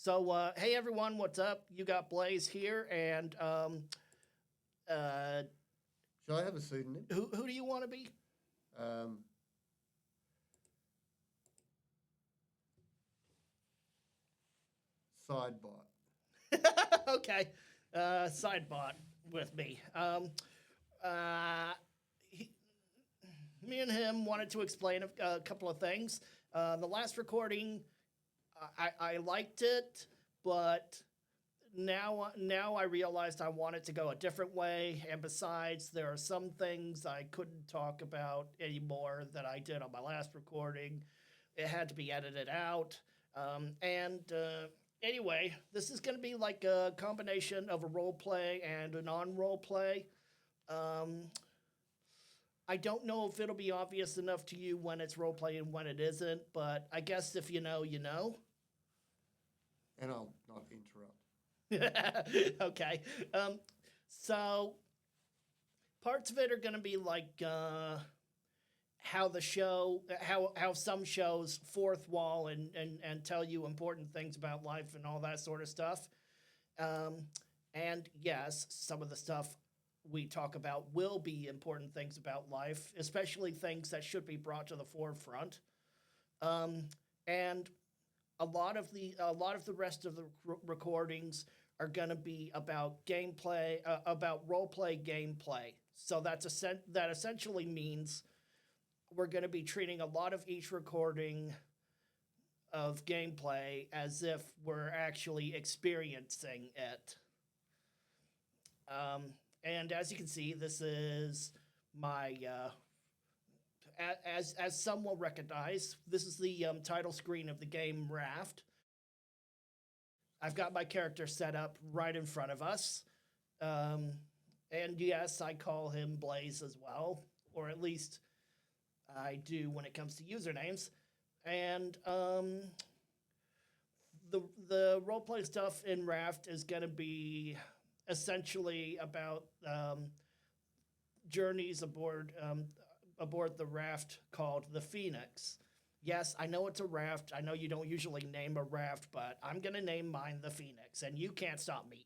So, hey everyone, what's up? You got Blaize here, and uh, Shall I have a pseudonym? who do you want to be? Um, Sidebot. Okay, sidebot with me. Uh, he, Me and him wanted to explain a couple of things. The last recording, I liked it, but now I realized I wanted to go a different way. And besides, there are some things I couldn't talk about anymore that I did on my last recording. It had to be edited out. Anyway, this is going to be like a combination of a role play and a non role play. I don't know if it'll be obvious enough to you when it's role play and when it isn't, but I guess if you know, you know. And I'll not interrupt. Okay. So parts of it are going to be like how the show, how some shows fourth wall and tell you important things about life and all that sort of stuff. Um, and yes, some of the stuff we talk about will be important things about life, especially things that should be brought to the forefront. And a lot of the rest of the recordings are going to be about gameplay, about role play gameplay. So that essentially means we're going to be treating a lot of each recording of gameplay as if we're actually experiencing it. And as you can see, this is my as some will recognize, this is the title screen of the game Raft. I've got my character set up right in front of us. Um, and yes, I call him Blaize as well, or at least I do when it comes to usernames. And the roleplay stuff in Raft is going to be essentially about journeys aboard the raft called the Phoenix. Yes, I know it's a raft. I know you don't usually name a raft, but I'm gonna name mine the Phoenix, and you can't stop me.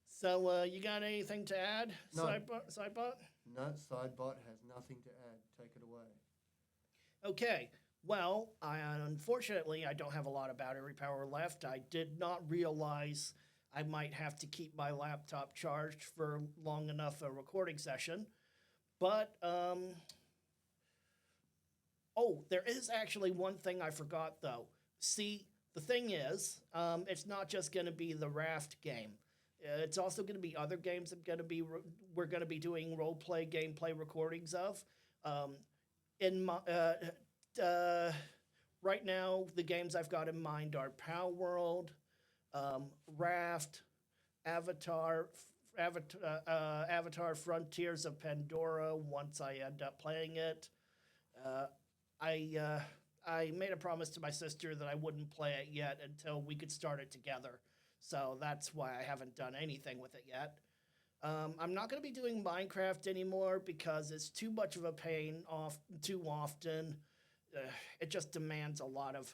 So, you got anything to add, No. Sidebot? No, Sidebot has nothing to add. Take it away. Okay. Well, unfortunately, I don't have a lot of battery power left. I did not realize I might have to keep my laptop charged for long enough a recording session. But, oh, there is actually one thing I forgot, though. See, the thing is, it's not just going to be the raft game. It's also going to be other games we're going to be doing role play gameplay recordings of. In my Right now, the games I've got in mind are Power World, Raft, Avatar, Avatar Frontiers of Pandora. Once I end up playing it, I I made a promise to my sister that I wouldn't play it yet until we could start it together. So that's why I haven't done anything with it yet. I'm not going to be doing Minecraft anymore because it's too much of a pain off too often. It just demands a lot of.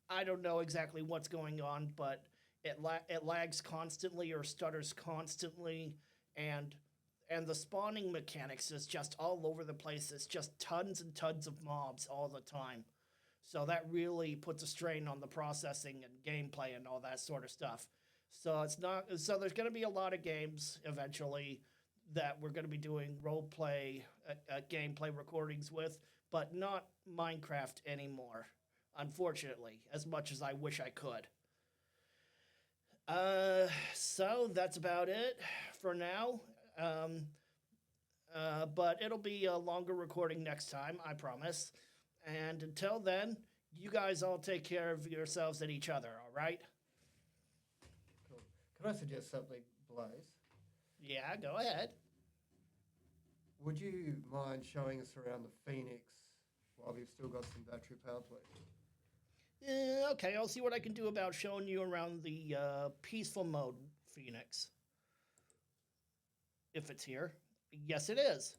I don't know exactly what's going on, but it lags constantly or stutters constantly, and the spawning mechanics is just all over the place. It's just tons and tons of mobs all the time. So that really puts a strain on the processing and gameplay and all that sort of stuff. So it's not. So there's going to be a lot of games eventually that we're going to be doing role play, gameplay recordings with, but not Minecraft anymore. Unfortunately, as much as I wish I could. So that's about it for now. Um, but it'll be a longer recording next time, I promise. And until then, you guys all take care of yourselves and each other, all right? Cool. Can I suggest something, Blaize? Yeah, go ahead. Would you mind showing us around the Phoenix while we've still got some battery power, please? Okay, I'll see what I can do about showing you around the peaceful mode Phoenix. If it's here. Yes, it is.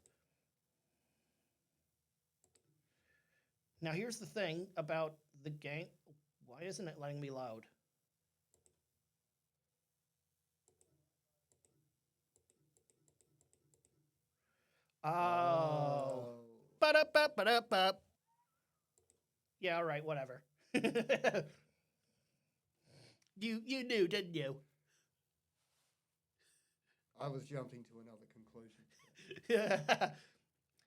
Now, here's the thing about the game. Why isn't it letting me load? Oh. Ba-da-ba-ba-da-ba. Yeah, all right, whatever. You knew, didn't you? I was jumping to another conclusion.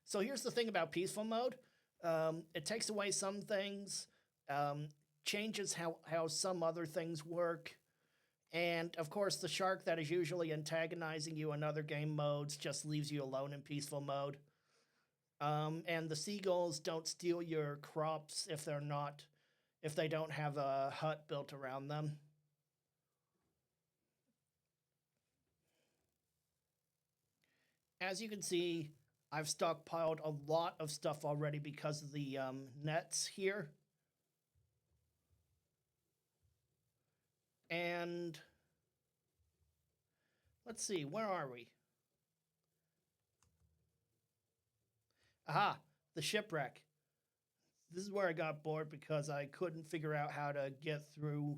So here's the thing about peaceful mode. It takes away some things, changes how some other things work. And of course, the shark that is usually antagonizing you in other game modes just leaves you alone in peaceful mode. And the seagulls don't steal your crops if they don't have a hut built around them. As you can see, I've stockpiled a lot of stuff already because of the nets here. And let's see, where are we? Aha, the shipwreck. This is where I got bored because I couldn't figure out how to get through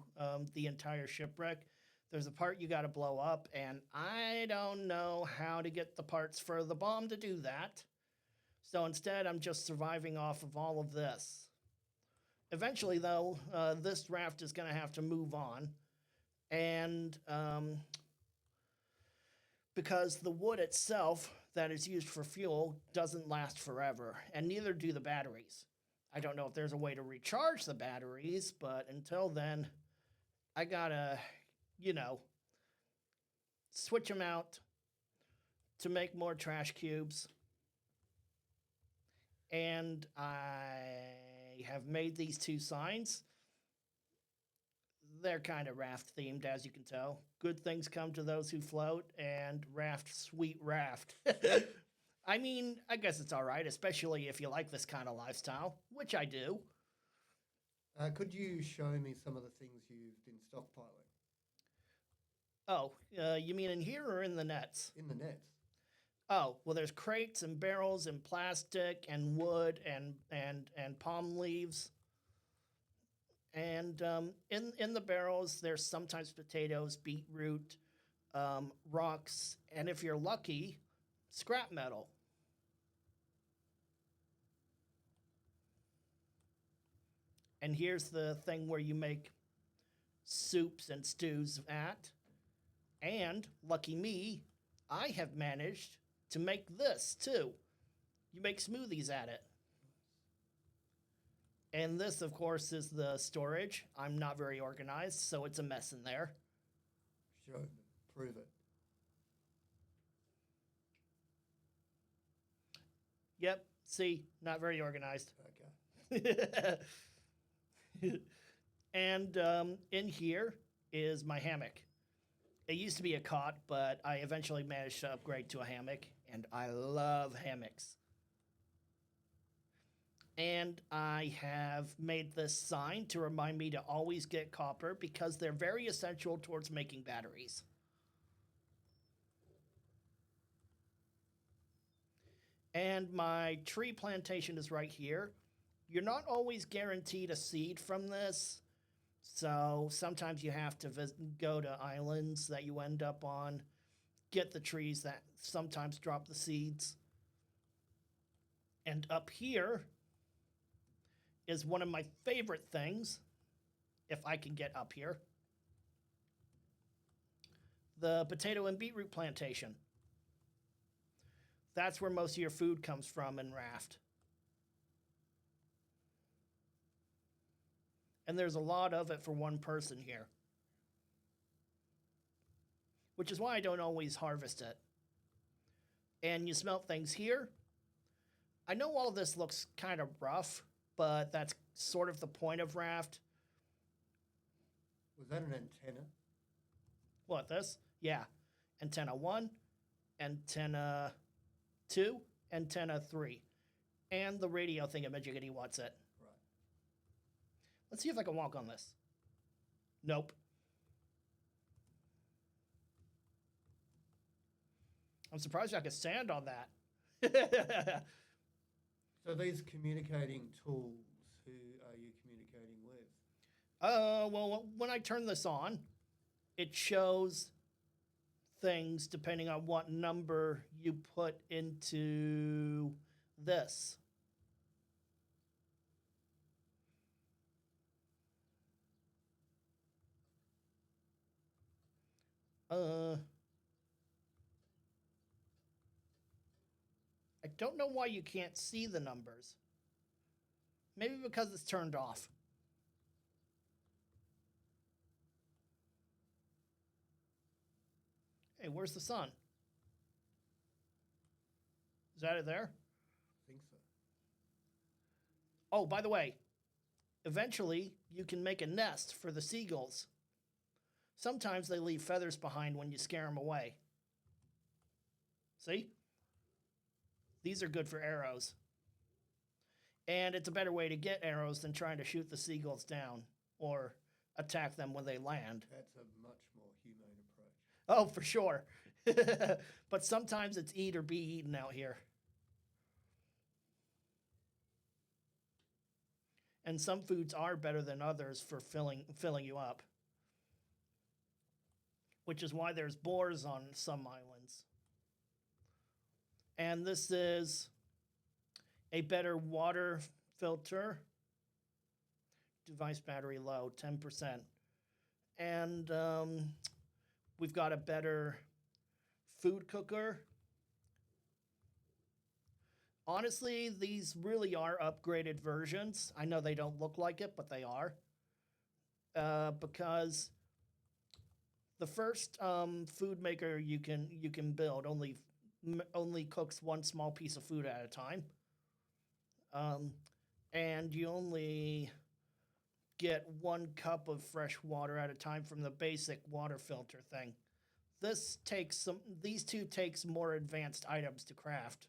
the entire shipwreck. There's a part you got to blow up, and I don't know how to get the parts for the bomb to do that. So instead, I'm just surviving off of all of this. Eventually, though, this raft is going to have to move on. And because the wood itself that is used for fuel doesn't last forever, and neither do the batteries. I don't know if there's a way to recharge the batteries, but until then, I gotta, switch them out to make more trash cubes. And I have made these two signs. They're kind of raft themed, as you can tell. Good things come to those who float, and raft, sweet raft. I mean, I guess it's all right, especially if you like this kind of lifestyle, which I do. Could you show me some of the things you've been stockpiling? Oh, you mean in here or in the nets? In the nets. Oh, well, there's crates and barrels and plastic and wood and palm leaves. And in the barrels, there's sometimes potatoes, beetroot, rocks, and if you're lucky, scrap metal. And here's the thing where you make soups and stews at. And lucky me, I have managed to make this too. You make smoothies at it. And this, of course, is the storage. I'm not very organized, so it's a mess in there. Show me. Prove it. Yep, see, not very organized. Okay. And in here is my hammock. It used to be a cot, but I eventually managed to upgrade to a hammock, and I love hammocks. And I have made this sign to remind me to always get copper because they're very essential towards making batteries. And my tree plantation is right here. You're not always guaranteed a seed from this, so sometimes you have to go to islands that you end up on, get the trees that sometimes drop the seeds. And up here is one of my favorite things, if I can get up here, the potato and beetroot plantation. That's where most of your food comes from in Raft. And there's a lot of it for one person here, which is why I don't always harvest it. And you smelt things here. I know all of this looks kind of rough, but that's sort of the point of Raft. Was that an antenna? What, this? Yeah. Antenna 1, antenna 2, antenna 3. And the radio thingamajiggy what's it. Right. Let's see if I can walk on this. Nope. I'm surprised I could stand on that. So these communicating tools who are you communicating with? Well, when I turn this on, it shows things depending on what number you put into this. I don't know why you can't see the numbers. Maybe because it's turned off. Hey, where's the sun? Is that it there? I think so. Oh, by the way, eventually you can make a nest for the seagulls. Sometimes they leave feathers behind when you scare them away. See? These are good for arrows. And it's a better way to get arrows than trying to shoot the seagulls down or attack them when they land. That's a much more humane approach. Oh, for sure. But sometimes it's eat or be eaten out here. And some foods are better than others for filling you up. Which is why there's boars on some islands. And this is a better water filter. Device battery low, 10%. And we've got a better food cooker. Honestly, these really are upgraded versions. I know they don't look like it, but they are. Because the first food maker you can build only cooks one small piece of food at a time. And you only get 1 cup of fresh water at a time from the basic water filter thing. These two takes more advanced items to craft.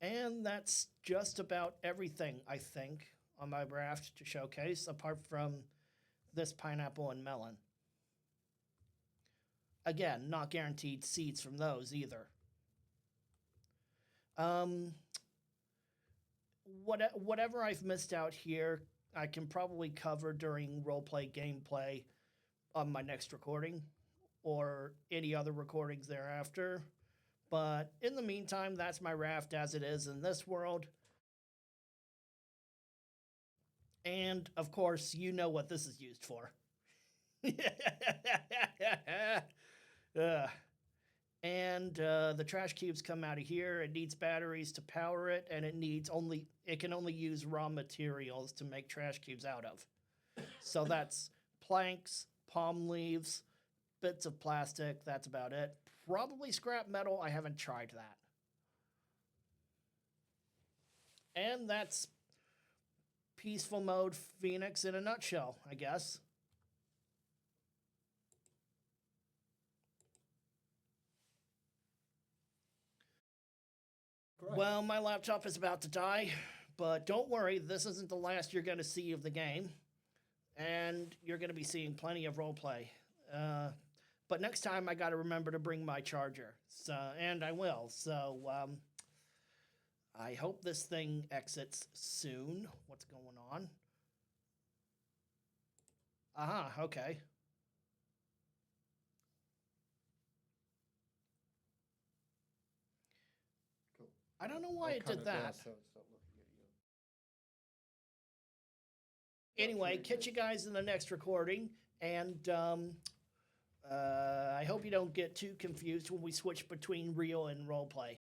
And that's just about everything, I think, on my raft to showcase, apart from this pineapple and melon. Again, not guaranteed seeds from those either. Whatever I've missed out here, I can probably cover during roleplay gameplay on my next recording or any other recordings thereafter. But in the meantime, that's my raft as it is in this world. And, of course, you know what this is used for. And the trash cubes come out of here. It needs batteries to power it, and it can only use raw materials to make trash cubes out of. So that's planks, palm leaves, bits of plastic. That's about it. Probably scrap metal. I haven't tried that. And that's peaceful mode Phoenix in a nutshell, I guess. Great. Well, my laptop is about to die, but don't worry, this isn't the last you're going to see of the game. And you're going to be seeing plenty of roleplay. But next time, I got to remember to bring my charger. And I will. So, I hope this thing exits soon. What's going on? Aha, okay. Cool. I don't know why I'll it cut did down that. so it's not looking at you. Anyway, That's catch you guys in the next recording. And I hope you don't get too confused when we switch between real and roleplay.